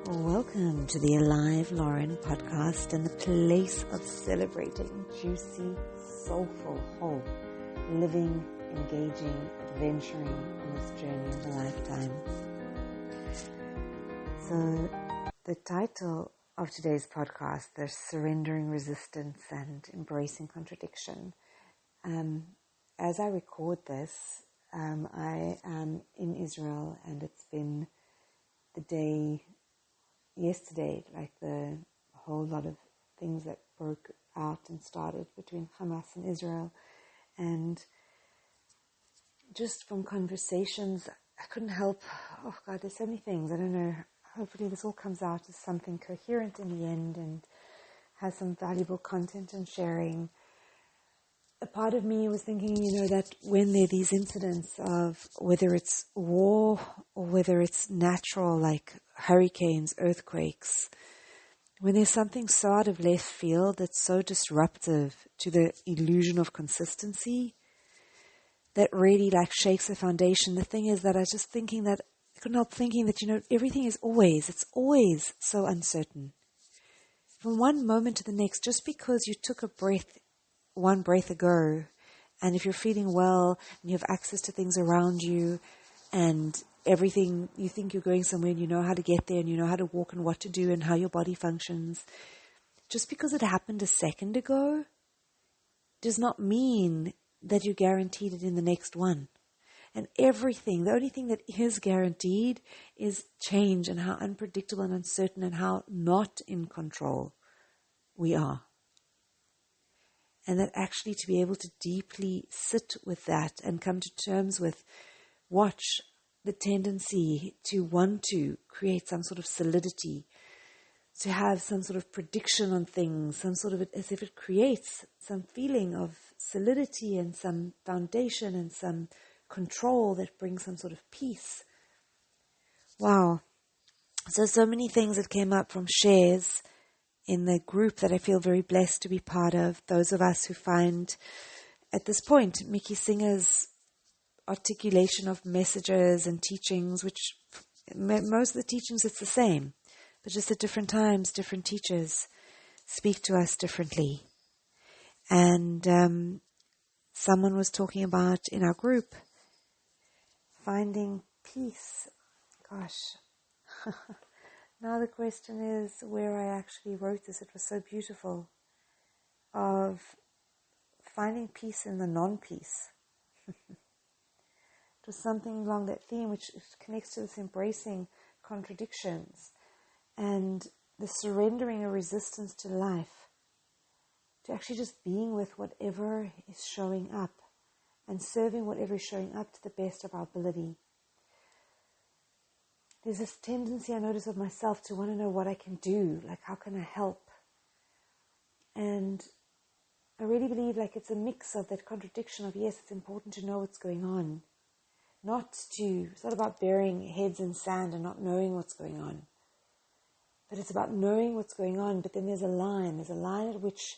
Welcome to the Alive Loren Podcast and the place of celebrating juicy, soulful, whole, living, engaging, adventuring on this journey of a lifetime. So the title of today's podcast, there's Surrendering Resistance and Embracing Contradiction. As I record this, I am in Israel, and it's been the day yesterday, like the whole lot of things that broke out and started between Hamas and Israel. And just from conversations, I couldn't help, oh God, there's so many things, I don't know, hopefully this all comes out as something coherent in the end and has some valuable content and sharing. A part of me was thinking, that when there are these incidents of whether it's war or whether it's natural, like hurricanes, earthquakes, when there's something so out of left field that's so disruptive to the illusion of consistency, that really shakes the foundation. The thing is that I was just thinking that, I couldn't help thinking that, everything is it's always so uncertain. From one moment to the next, just because you took one breath ago, and if you're feeling well and you have access to things around you and everything, you think you're going somewhere and you know how to get there and you know how to walk and what to do and how your body functions, just because it happened a second ago does not mean that you're guaranteed it in the next one. And everything, the only thing that is guaranteed is change, and how unpredictable and uncertain and how not in control we are. And that actually to be able to deeply sit with that and come to terms with, watch the tendency to want to create some sort of solidity, to have some sort of prediction on things, some sort of, as if it creates some feeling of solidity and some foundation and some control that brings some sort of peace. Wow. So many things that came up from shares in the group that I feel very blessed to be part of. Those of us who find, at this point, Mickey Singer's articulation of messages and teachings, which most of the teachings it's the same, but just at different times, different teachers speak to us differently. And someone was talking about in our group, finding peace. Gosh. Now the question is where I actually wrote this. It was so beautiful, of finding peace in the non-peace. It was something along that theme which connects to this embracing contradictions and the surrendering a resistance to life, to actually just being with whatever is showing up and serving whatever is showing up to the best of our ability. There's this tendency I notice of myself to want to know what I can do, how can I help? And I really believe it's a mix of that contradiction of, yes, it's important to know what's going on. It's not about burying heads in sand and not knowing what's going on. But it's about knowing what's going on, but then there's a line at which,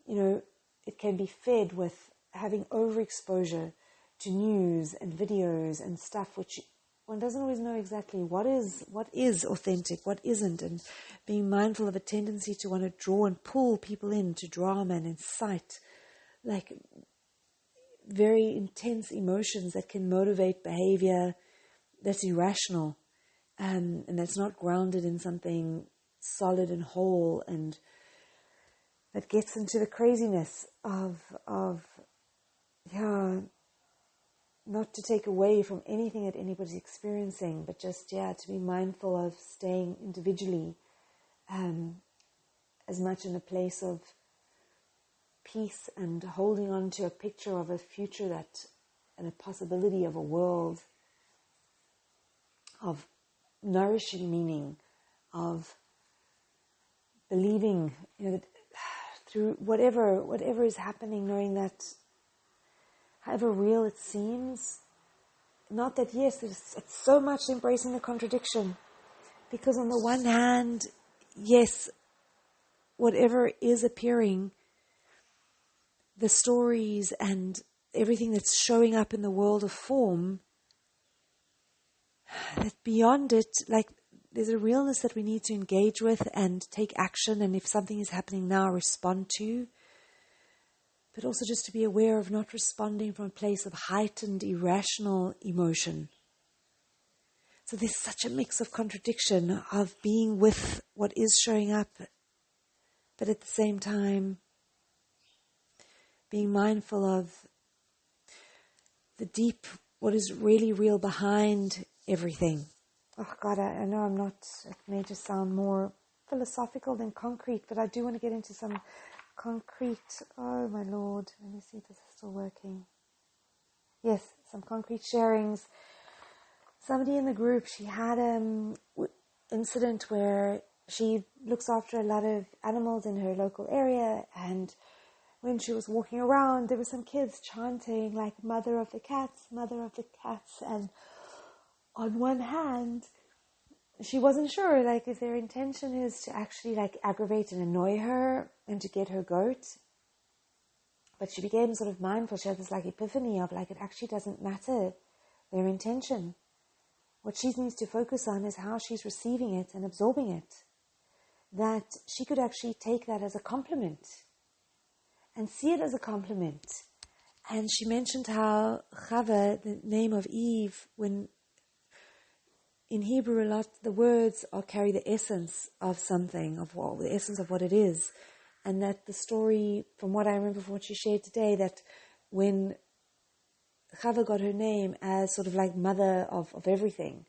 it can be fed with having overexposure to news and videos and stuff which one doesn't always know exactly what is authentic, what isn't, and being mindful of a tendency to want to draw and pull people into drama and incite, very intense emotions that can motivate behavior that's irrational, and that's not grounded in something solid and whole, and that gets into the craziness of not to take away from anything that anybody's experiencing, but just, to be mindful of staying individually as much in a place of peace and holding on to a picture of a future and a possibility of a world of nourishing meaning, of believing, that through whatever is happening, knowing that however real it seems, not that, yes, it's so much embracing the contradiction. Because on the one hand, yes, whatever is appearing, the stories and everything that's showing up in the world of form, that beyond it, there's a realness that we need to engage with and take action, and if something is happening now, respond to. But also just to be aware of not responding from a place of heightened, irrational emotion. So there's such a mix of contradiction of being with what is showing up, but at the same time, being mindful of the deep, what is really real behind everything. Oh God, I know it may just sound more philosophical than concrete, but I do want to get into some concrete, oh my Lord, let me see if this is still working. Yes, some concrete sharings. Somebody in the group, she had an incident where she looks after a lot of animals in her local area, and when she was walking around, there were some kids chanting like mother of the cats, and on one hand, she wasn't sure like if their intention is to actually like aggravate and annoy her and to get her goat. But she became sort of mindful. She had this like epiphany of like it actually doesn't matter their intention. What she needs to focus on is how she's receiving it and absorbing it. That she could actually take that as a compliment and see it as a compliment. And she mentioned how Chava, the name of Eve, when in Hebrew a lot the words carry the essence of something, the essence of what it is. And that the story, from what I remember from what she shared today, that when Chava got her name as sort of like mother of everything,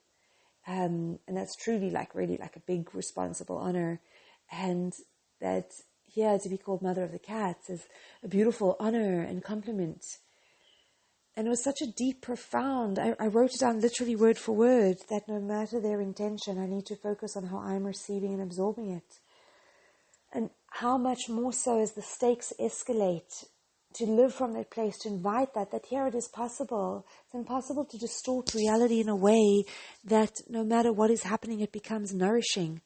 and that's truly like really like a big responsible honor, and that here to be called mother of the cats is a beautiful honor and compliment. And it was such a deep, profound, I wrote it down literally word for word, that no matter their intention, I need to focus on how I'm receiving and absorbing it. And how much more so as the stakes escalate, to live from that place, to invite that here it is possible. It's impossible to distort reality in a way that no matter what is happening, it becomes nourishing.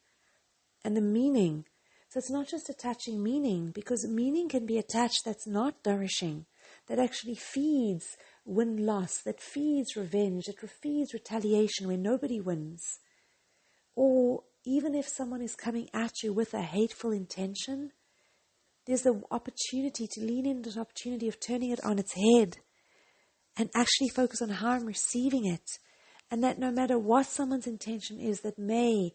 And the meaning. So it's not just attaching meaning, because meaning can be attached that's not nourishing, that actually feeds win-loss, that feeds revenge, that feeds retaliation where nobody wins. Or even if someone is coming at you with a hateful intention, there's the opportunity to lean into the opportunity of turning it on its head and actually focus on how I'm receiving it. And that no matter what someone's intention is, that may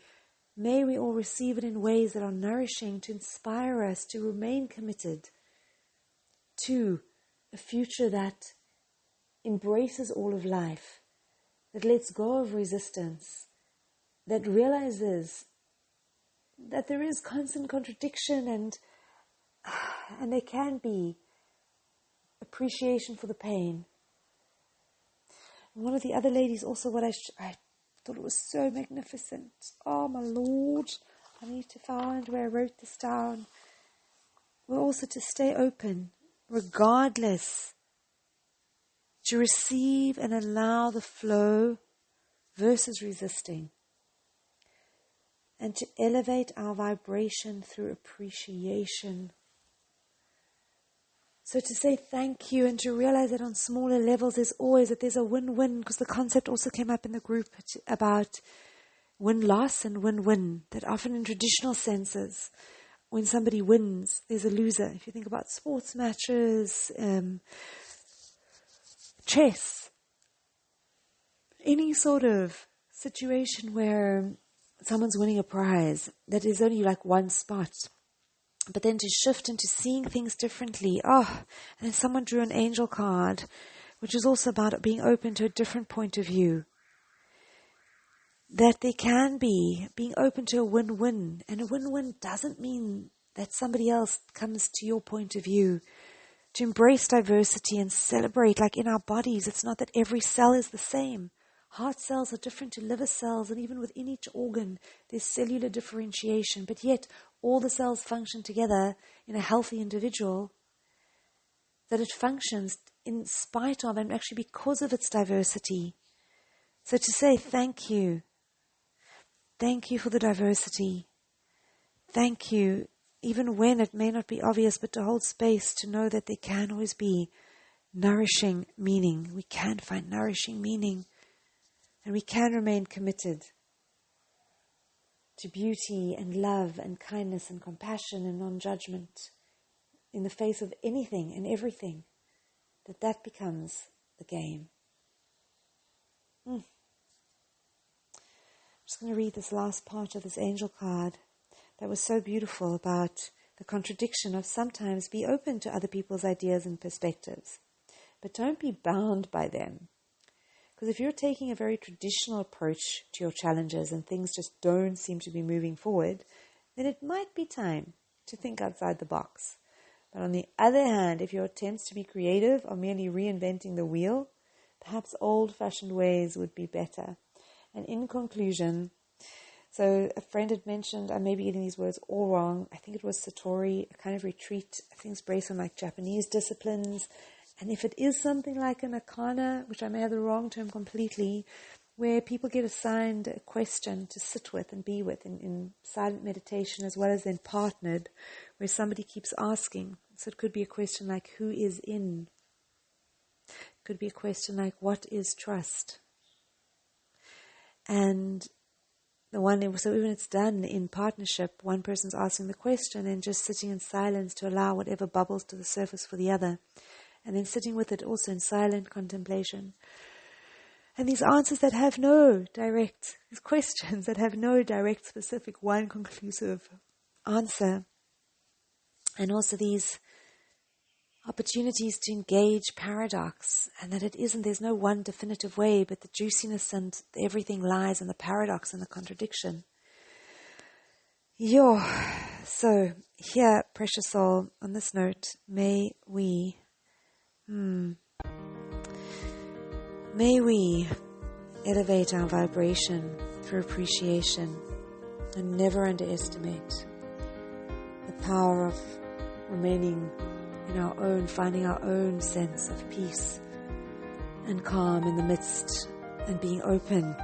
we all receive it in ways that are nourishing, to inspire us to remain committed to a future that embraces all of life, that lets go of resistance, that realizes that there is constant contradiction and there can be appreciation for the pain. And one of the other ladies also, what I thought it was so magnificent. Oh my Lord, I need to find where I wrote this down. We're also to stay open, regardless, to receive and allow the flow versus resisting, and to elevate our vibration through appreciation. So to say thank you and to realize that on smaller levels there's a win-win, because the concept also came up in the group about win-loss and win-win, that often in traditional senses, when somebody wins, there's a loser. If you think about sports matches, chess, any sort of situation where someone's winning a prize, that is only like one spot. But then to shift into seeing things differently. And then someone drew an angel card, which is also about being open to a different point of view. That there can be being open to a win-win. And a win-win doesn't mean that somebody else comes to your point of view. To embrace diversity and celebrate, like in our bodies, it's not that every cell is the same. Heart cells are different to liver cells, and even within each organ, there's cellular differentiation. But yet, all the cells function together in a healthy individual, that it functions in spite of and actually because of its diversity. So to say thank you for the diversity, thank you, even when it may not be obvious, but to hold space, to know that there can always be nourishing meaning. We can find nourishing meaning, and we can remain committed. to beauty and love and kindness and compassion and non-judgment in the face of anything and everything, that becomes the game. I'm just going to read this last part of this angel card that was so beautiful about the contradiction of sometimes be open to other people's ideas and perspectives, but don't be bound by them. Because if you're taking a very traditional approach to your challenges and things just don't seem to be moving forward, then it might be time to think outside the box. But on the other hand, if your attempts to be creative are merely reinventing the wheel, perhaps old-fashioned ways would be better. And in conclusion, so a friend had mentioned, I may be getting these words all wrong, I think it was Satori, a kind of retreat, I think it's based on like Japanese disciplines. And if it is something like an arcana, which I may have the wrong term completely, where people get assigned a question to sit with and be with in silent meditation, as well as then partnered, where somebody keeps asking. So it could be a question like, who is in? It could be a question like, what is trust? And so when it's done in partnership, one person's asking the question and just sitting in silence to allow whatever bubbles to the surface for the other. And then sitting with it also in silent contemplation. And these answers that have these questions that have no direct, specific, one conclusive answer. And also these opportunities to engage paradox, and that there's no one definitive way, but the juiciness and everything lies in the paradox and the contradiction. So here, precious soul, on this note, may we elevate our vibration through appreciation and never underestimate the power of remaining finding our own sense of peace and calm in the midst, and being open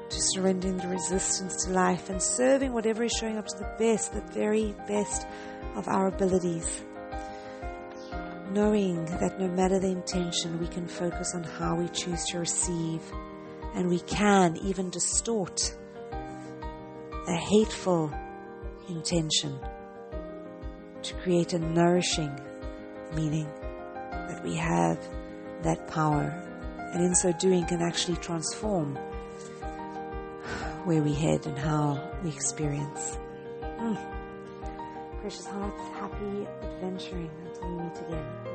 to surrendering the resistance to life and serving whatever is showing up to the very best of our abilities. Knowing that no matter the intention, we can focus on how we choose to receive, and we can even distort a hateful intention to create a nourishing meaning, that we have that power, and in so doing can actually transform where we head and how we experience. Precious hearts, happy adventuring until we meet again.